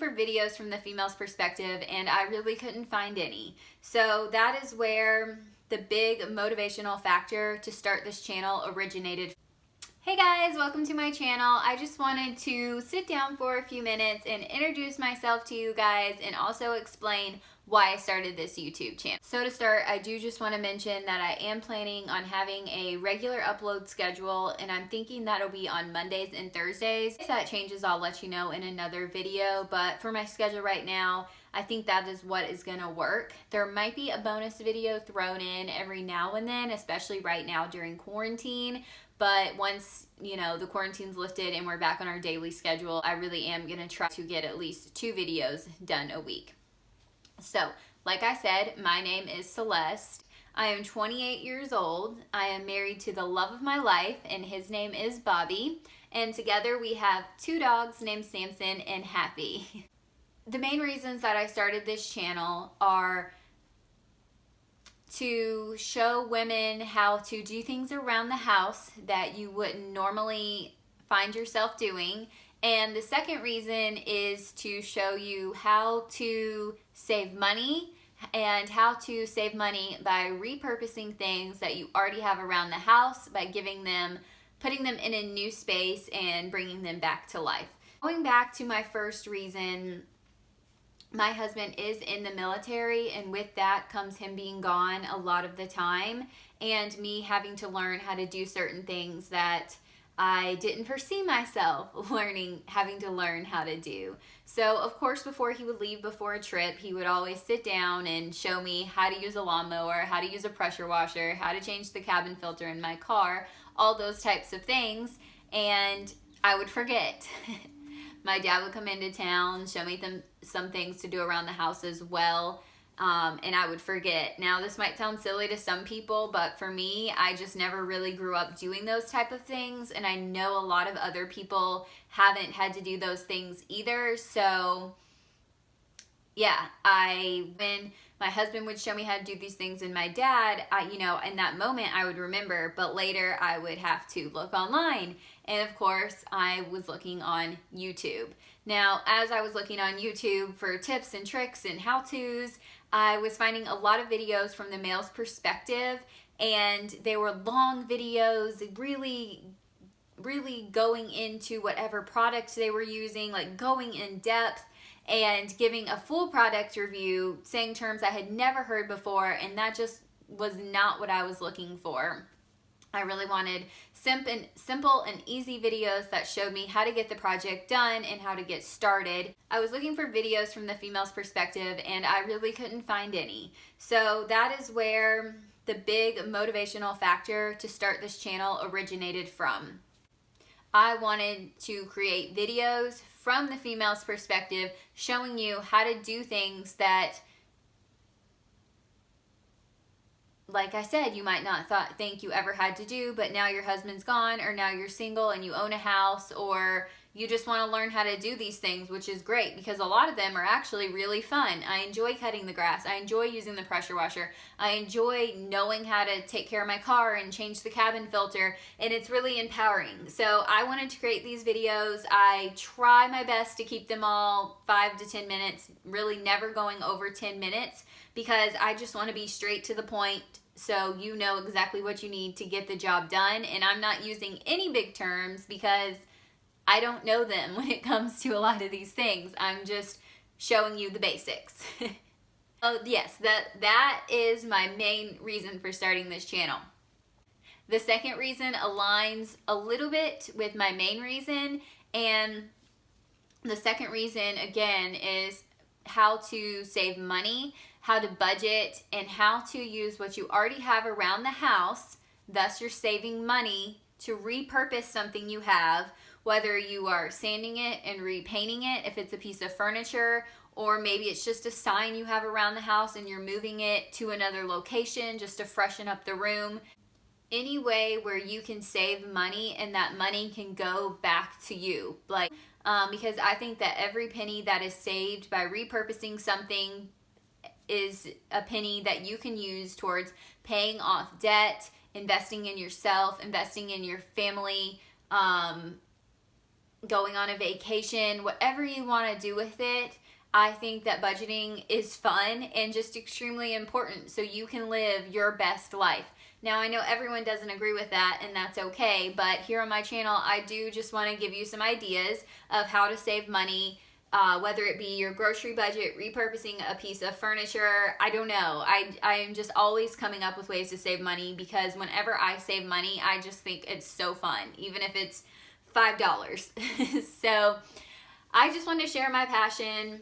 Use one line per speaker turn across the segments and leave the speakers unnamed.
for videos from the female's perspective and I really couldn't find any. So that is where the big motivational factor to start this channel originated. Hey guys, welcome to my channel. I just wanted to sit down for a few minutes and introduce myself to you guys and also explain why I started this YouTube channel. So to start, I do just want to mention that I am planning on having a regular upload schedule and I'm thinking that'll be on Mondays and Thursdays. If that changes, I'll let you know in another video, but for my schedule right now, I think that is what is gonna work. There might be a bonus video thrown in every now and then, especially right now during quarantine. But once, the quarantine's lifted and we're back on our daily schedule, I really am gonna try to get at least 2 videos done a week. So, like I said, my name is Celeste. I am 28 years old. I am married to the love of my life, and his name is Bobby. And together we have 2 dogs named Samson and Happy. The main reasons that I started this channel are to show women how to do things around the house that you wouldn't normally find yourself doing. And the second reason is to show you how to save money and how to save money by repurposing things that you already have around the house by putting them in a new space and bringing them back to life. Going back to my first reason, my husband is in the military, and with that comes him being gone a lot of the time and me having to learn how to do certain things that I didn't foresee myself having to learn how to do. So of course, before he would leave before a trip, he would always sit down and show me how to use a lawnmower, how to use a pressure washer, how to change the cabin filter in my car, all those types of things, and I would forget. My dad would come into town, show me some things to do around the house as well, and I would forget. Now, this might sound silly to some people, but for me, I just never really grew up doing those type of things, and I know a lot of other people haven't had to do those things either. So yeah, when my husband would show me how to do these things and my dad, in that moment I would remember, but later I would have to look online. And of course, I was looking on YouTube. Now, as I was looking on YouTube for tips and tricks and how-tos, I was finding a lot of videos from the male's perspective, and they were long videos, really going into whatever products they were using, like going in depth and giving a full product review, saying terms I had never heard before, and that just was not what I was looking for. I really wanted simple and easy videos that showed me how to get the project done and how to get started. I was looking for videos from the female's perspective and I really couldn't find any. So that is where the big motivational factor to start this channel originated from. I wanted to create videos from the female's perspective, showing you how to do things that, like I said, you might not think you ever had to do, but now your husband's gone, or now you're single and you own a house, or you just want to learn how to do these things, which is great because a lot of them are actually really fun. I enjoy cutting the grass. I enjoy using the pressure washer. I enjoy knowing how to take care of my car and change the cabin filter, and it's really empowering. So I wanted to create these videos. I try my best to keep them all 5 to 10 minutes, really never going over 10 minutes, because I just want to be straight to the point so you know exactly what you need to get the job done. And I'm not using any big terms because I don't know them when it comes to a lot of these things. I'm just showing you the basics. Oh yes, that is my main reason for starting this channel. The second reason aligns a little bit with my main reason, and the second reason again is how to save money, how to budget, and how to use what you already have around the house, thus you're saving money, to repurpose something you have, whether you are sanding it and repainting it if it's a piece of furniture, or maybe it's just a sign you have around the house and you're moving it to another location just to freshen up the room. Any way where you can save money and that money can go back to you. Because I think that every penny that is saved by repurposing something is a penny that you can use towards paying off debt, investing in yourself, investing in your family, going on a vacation, whatever you want to do with it. I think that budgeting is fun and just extremely important so you can live your best life. Now, I know everyone doesn't agree with that, and that's okay, but here on my channel, I do just want to give you some ideas of how to save money, whether it be your grocery budget, repurposing a piece of furniture. I don't know. I am just always coming up with ways to save money, because whenever I save money, I just think it's so fun, even if it's $5. So I just want to share my passion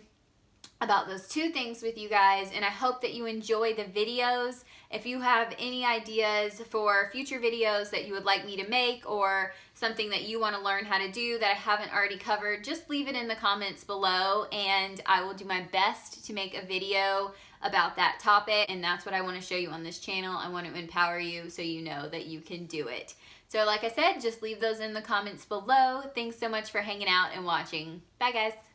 about those two things with you guys, and I hope that you enjoy the videos. If you have any ideas for future videos that you would like me to make, or something that you want to learn how to do that I haven't already covered, just leave it in the comments below and I will do my best to make a video about that topic. And that's what I want to show you on this channel. I want to empower you so you know that you can do it. So like I said, just leave those in the comments below. Thanks so much for hanging out and watching. Bye guys.